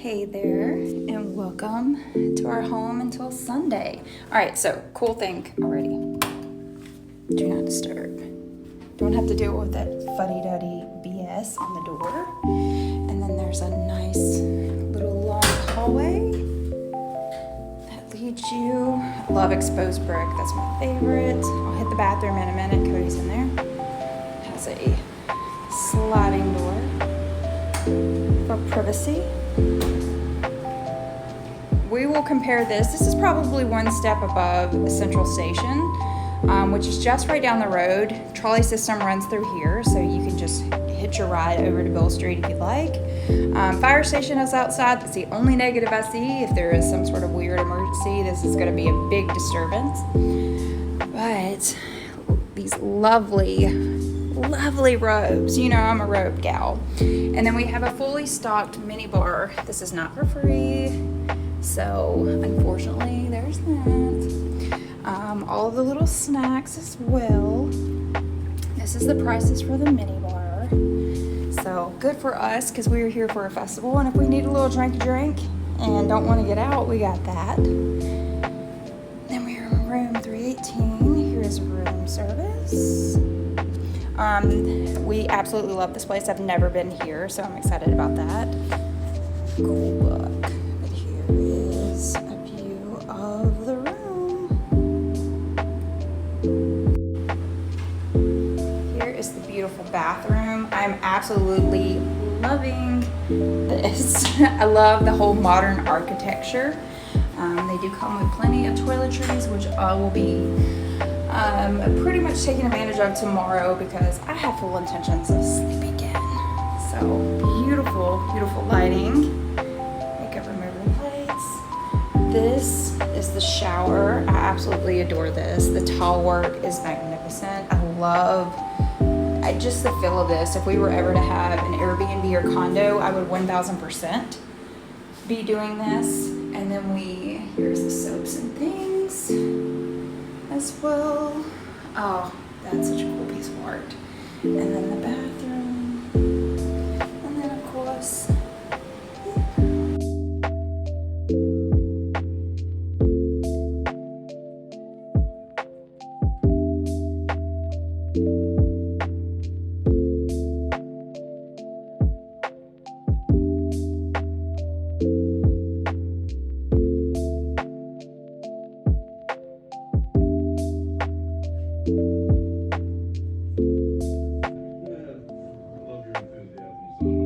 Hey there, and welcome to our home until Sunday. All right, so cool thing already. Do not disturb. Don't have to deal with that fuddy-duddy BS on the door. And then there's a nice little long hallway that leads you. I love exposed brick, that's my favorite. I'll hit the bathroom in a minute. Cody's in there. It has a sliding door for privacy. We will compare this. This is probably one step above Central Station, which is just right down the road. Trolley system runs through here, so you can just hitch your ride over to Beale Street if you'd like. Fire station is outside. That's the only negative I see. If there is some sort of weird emergency, this is going to be a big disturbance. But these lovely robes. You know I'm a robe gal. And then we have a fully stocked mini bar. This is not for free. So unfortunately, there's that. All of the little snacks as well. This is the prices for the mini bar. So good for us because we're here for a festival. And if we need a little drink and don't want to get out, we got that. Then we're in room 318. Here is room service. We absolutely love this place. I've never been here, so I'm excited about that. Cool book. But here is a view of the room. Here is the beautiful bathroom. I'm absolutely loving this. I love the whole modern architecture. They do come with plenty of toiletries, which I will be pretty much taking advantage of tomorrow because I have full intentions of sleeping in. So beautiful, beautiful lighting. Makeup remover plates. This is the shower. I absolutely adore this. The tile work is magnificent. I love just the feel of this. If we were ever to have an Airbnb or condo, I would 1000% be doing this. And then here's the soaps and things as well. Oh, that's such a cool piece of art. And then the bathroom. And then of course, I love your enthusiasm.